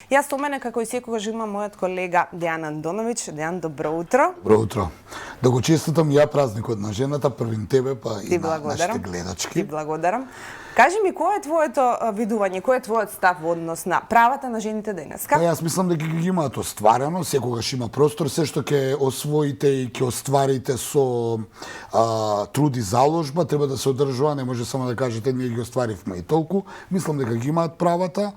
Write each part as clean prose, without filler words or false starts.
Јас со мене, како и секогаш, имам мојот колега Дејан Андоновиќ. Дејан, добро утро. Добро утро. Да го честитам ја празникот на жената, првин тебе, па и на нашите гледачки. Ти благодарам. Кажи ми, кој е твоето видување, кој е твојот став во однос на правата на жените денеска? Па јас мислам дека ги имаат остварено, секогаш има простор, се што ќе освоите и ќе остварите со труд и заложба, треба да се одржува, не може само да кажете ние ги остваривме и толку. Мислам дека ги имаат правата.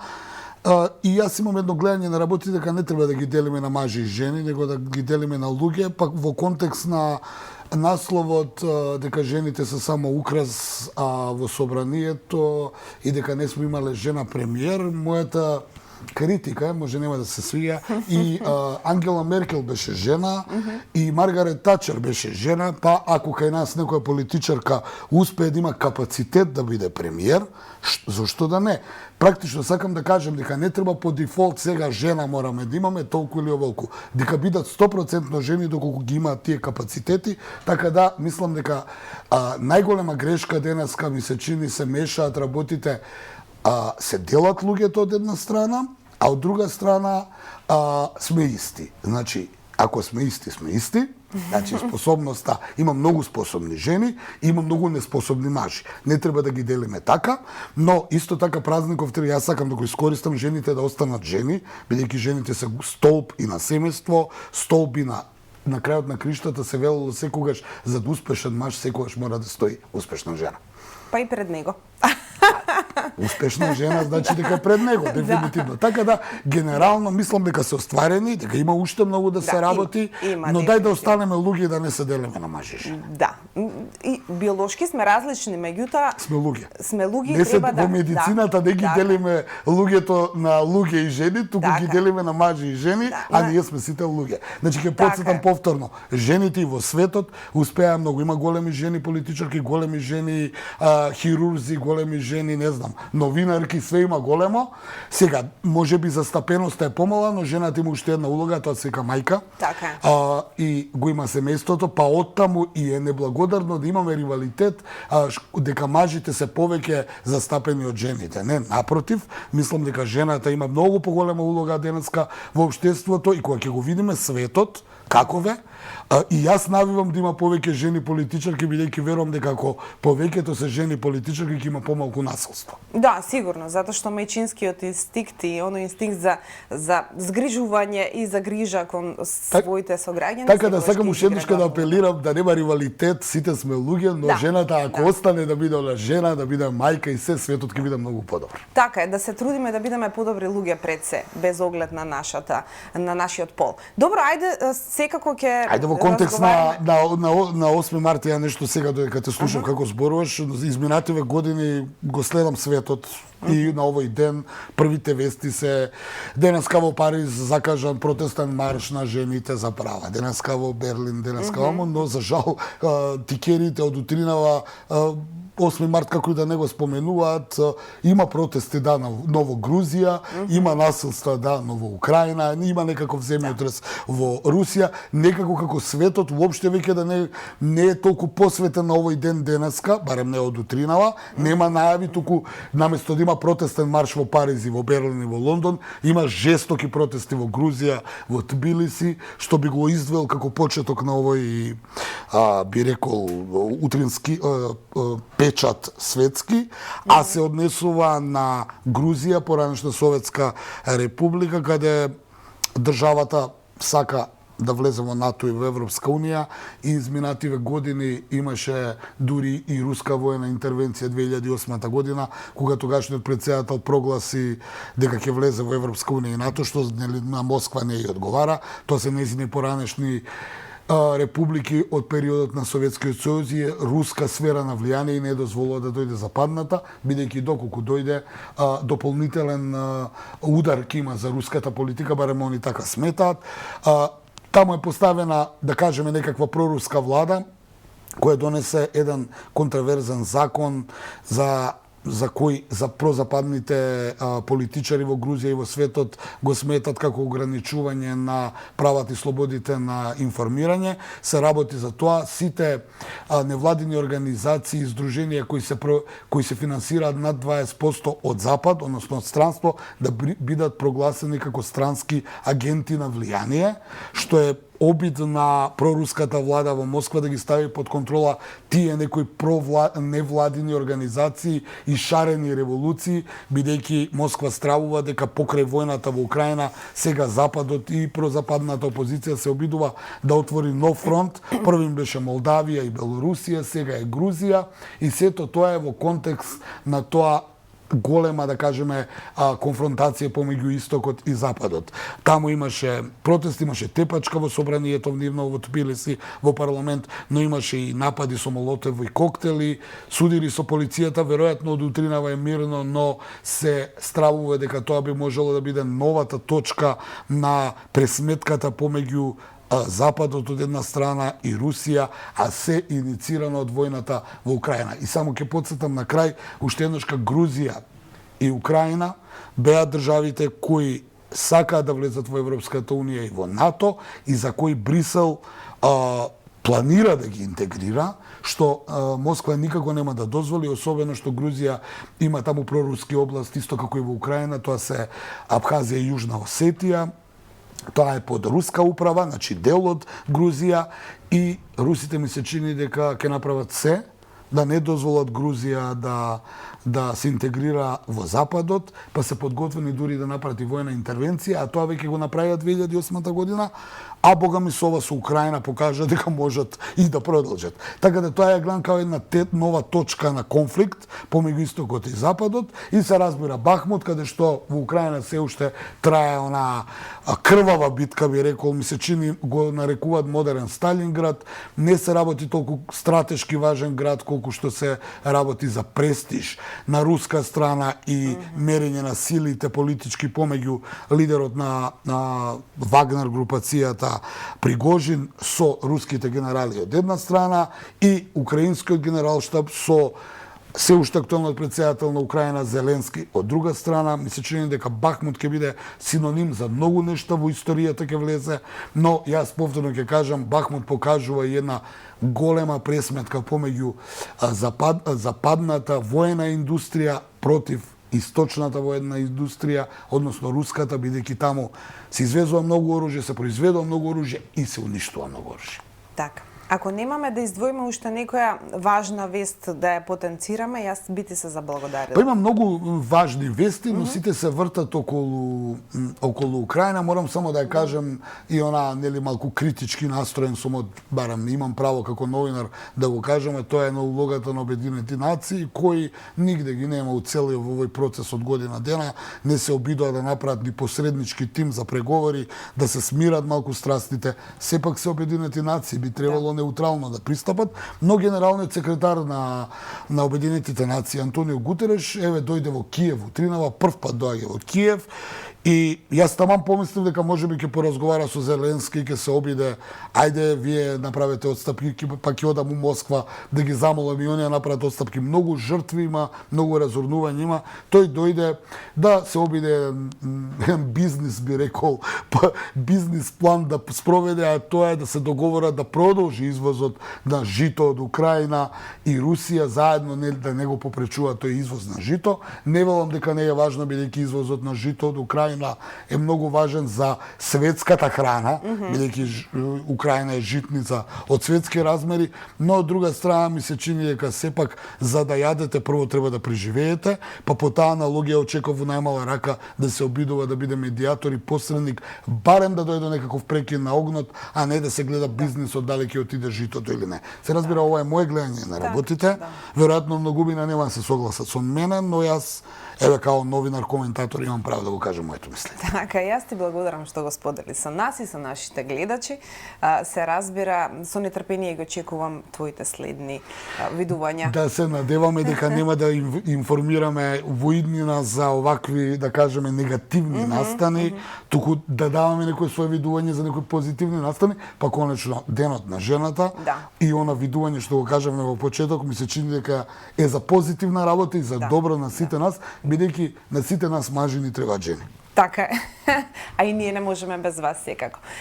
И јас имам едно гледање на работи дека не треба да ги делиме на мажи и жени, него да ги делиме на луѓе, пак во контекст на насловот дека жените се само украс во собранието и дека не сме имале жена премиер, мојата критика, може нема да се свија, и Ангела Меркел беше жена, и Маргарет Тачер беше жена, па ако кај нас некоја политичарка успее да има капацитет да биде премиер, зошто да не? Практично сакам да кажем дека не треба по дефолт сега жена мораме да имаме толку или оволку, дека бидат 100% жени доколку ги имаат тие капацитети, така да мислам дека најголема грешка денеска ми се чини се мешаат работите, се делат луѓето од една страна, а од друга страна сме исти. Значи, ако сме исти, сме исти. Значи, способноста, има многу способни жени, има многу неспособни мажи. Не треба да ги делиме така, но исто така празников треба, јас сакам да го искористам жените да останат жени, бидејќи жените се столб и на семејство, столб и на крајот на криштата се велело секогаш за да успешен маж секогаш мора да стои успешна жена. Па и пред него. Успешна жена значи дека пред него, дефинитивно. Така да, генерално мислам дека се остварени, дека има уште многу да се работи, но дај да останеме луѓе да не се делиме на мажи и жени. Да. И биолошки сме различни, меѓутоа сме луѓе. Сме луѓе не треба да во медицината не ги делиме луѓето на луѓе и жени, туку ги делиме на мажи и жени, а ние сме сите луѓе. Значи ќе потсетам повторно, жените и во светот успеа многу, има големи жени политичарки, големи жени хирурзи, големи жени, не знам, новинарки, све има големо. Сега, можеби застапеноста е помала, но жената има уште една улога, тоа се вика мајка. Така. И го има семејството, па оттаму и е неблагодарно да имаме ривалитет, дека мажите се повеќе застапени од жените. Не, напротив, мислам дека жената има многу поголема улога денеска во општеството и кога ќе го видиме светот, каков е, и јас навивам да има повеќе жени политичарки, бидејќи верувам дека ако повеќето се жени политичарки ќе има помалку насилство. Да, сигурно, затоа што мајчинскиот инстинкт и оној инстинкт за згрижување и за грижа кон своите сограѓани. Така да сакам уште еднашка да апелирам да нема ривалитет, сите сме луѓе, но жената ако остане да биде жена, да биде мајка и се, светот ќе биде многу подобар. Така е, да се трудиме да бидеме подобри луѓе пред се, без оглед на нашиот пол. Добро, ајде секако ќе ајде во контекст на 8 март ја нешто сега додека те слушам како зборуваш, изминативе години го следам светот и на овој ден првите вести се денеска во Париз закажан протестен марш на жените за права. Денеска во Берлин, денеска вамо, но за жал тикерите од утринава 8 март, како и да не го споменуваат, има протести но во Грузија, има насилства но во Украина, има некаков земјотрес во Русија, некако како светот воопште веќе да не е толку посветен на овој ден денеска, барем не од утринава, нема најави, туку наместо да има протестен марш во Париз и во Берлин и во Лондон, има жестоки протести во Грузија, во Тбилиси, што би го издвел како почеток на овој, би рекол, утрински печат светски, а се однесува на Грузија, поранешна Советска република, каде државата сака да влезе во НАТО и во Европска унија, и изминативе години имаше дури и руска воена интервенција 2008 година, кога тогашниот претседател прогласи дека ќе влезе во Европска унија и НАТО, што на Москва не ја одговара. Тоа се нејзини поранешни републики од периодот на Советскиот сојуз и руска сфера на влијание и не дозволува да дојде западната, бидејќи доколку дојде дополнителен удар ќе има за руската политика, барем они така сметаат. Таму е поставена, да кажеме, некаква проруска влада, која донесе еден контраверзен закон за за прозападните политичари во Грузија и во светот го сметат како ограничување на правата и слободите на информирање. Се работи за тоа сите невладини организации и здруженија кои се финансираат над 20% од Запад, односно од странство, да бидат прогласени како странски агенти на влијание, што е обид на проруската влада во Москва да ги стави под контрола тие некои невладини организации и шарени револуции, бидејќи Москва стравува дека покрај војната во Украина сега Западот и прозападната опозиција се обидува да отвори нов фронт. Првим беше Молдавија и Белорусија, сега е Грузија и сето тоа е во контекст на тоа голема, да кажеме, конфронтација помеѓу Истокот и Западот. Таму имаше протести, имаше тепачка во собранието нивно во Тбилиси, во парламент, но имаше и напади со молотови коктели, судири со полицијата, веројатно од утринава е мирно, но се стравува дека тоа би можело да биде новата точка на пресметката помеѓу Западот од една страна и Русија, а се иницирано од војната во Украина. И само ќе потсетам на крај, уште еднаш Грузија и Украина беа државите кои сакаат да влезат во Европската унија и во НАТО и за кои Брисел планира да ги интегрира, што Москва никако нема да дозволи, особено што Грузија има таму проруски области, исто како и во Украина, тоа се Абхазија и Јужна Осетија. Тоа е под руска управа, значи дел од Грузија, и русите ми се чини дека ќе направат се да не дозволат Грузија да се интегрира во Западот, па се подготвени дури да направат и војна интервенција, а тоа веќе го направија 2008 година, а бога ми со ова со Украина покажа дека можат и да продолжат. Така да тоа е гледам како една нова точка на конфликт помеѓу Истокот и Западот, и се разбира Бахмут, каде што во Украина се уште трае она крвава битка, би рекол, ми се чини го нарекуваат модерен Сталинград, не се работи толку стратешки важен град колку што се работи за престиж на руска страна и мерење на силите политички помеѓу лидерот на Вагнер групацијата Пригожин со руските генерали од една страна и украинскиот генералштаб со се уште актуелниот претседател на Украина Зеленски од друга страна. Ми се чини дека Бахмут ќе биде синоним за многу нешта во историјата ќе влезе, но јас повторно ќе кажам, Бахмут покажува и една голема пресметка помеѓу западната воена индустрија против источната воена индустрија, односно руската, бидејќи таму се извезува многу оружје, се произведува многу оружје и се уништува многу оружје. Така. Ако немаме да издвоиме уште некоја важна вест да ја потенцираме, јас би ти се заблагодарила. Па има многу важни вести, но сите се вртат околу Украина. Морам само да ја кажем и она нели малку критички настроен сум, барам имам право како новинар да го кажеме, тоа е на улогата на Обединените нации, кои нигде ги нема уцелија во овој процес од година дена, не се обидува да направат ни посреднички тим за преговори, да се смират малку страстите. Сепак се Обединените нации би требало неутрално да пристапат, но генералниот секретар на Обединетите нации Антонио Гутереш дојде во Киев, утринава прв пат доаѓа во Киев, и јас таман помислив дека можеби ќе поразговара со Зеленски и ќе се обиде, ајде вие направете отстапки, па ќе одам у Москва да ги замолам и оние направат отстапки. Многу жртви има, многу разорнување има. Тој дојде да се обиде бизнис, би рекол, бизнис план да спроведе, а тоа е да се договорат да продолжи извозот на жито од Украина и Русија заедно, да не го попречува тој извоз на жито. Не велам дека не е важно, бидејќи извозот на жито од Украина е многу важен за светската храна, бидејќи Украина е житница од светски размери, но од друга страна ми се чини дека сепак за да јадете прво треба да преживеете, па по таа аналогија очекува во најмала рака да се обидува да биде медијатор и посредник, барем да дојде некаков прекин на огнот, а не да се гледа бизнисот дали ќе отиде житото или не. Се разбира, ова е моје гледање на работите. Веројатно многумина нема да се согласат со мене, но јас еве као новинар, коментатор имам право да го кажам моето мислење. Така, јас ти благодарам што го сподели со нас и со нашите гледачи. Се разбира, со нетрпение го очекувам твоите следни видувања. Да се надеваме дека нема да информираме во иднина за овакви, да кажеме, негативни настани, туку да даваме некои своје видување за некои позитивни настани, па конечно денот на жената и она видување што го кажавме во почеток, ми се чини дека е за позитивна работа и за добро на сите нас, бидејќи на сите нас мажи ни требаат жени. Така е. А и ние не можеме без вас секако.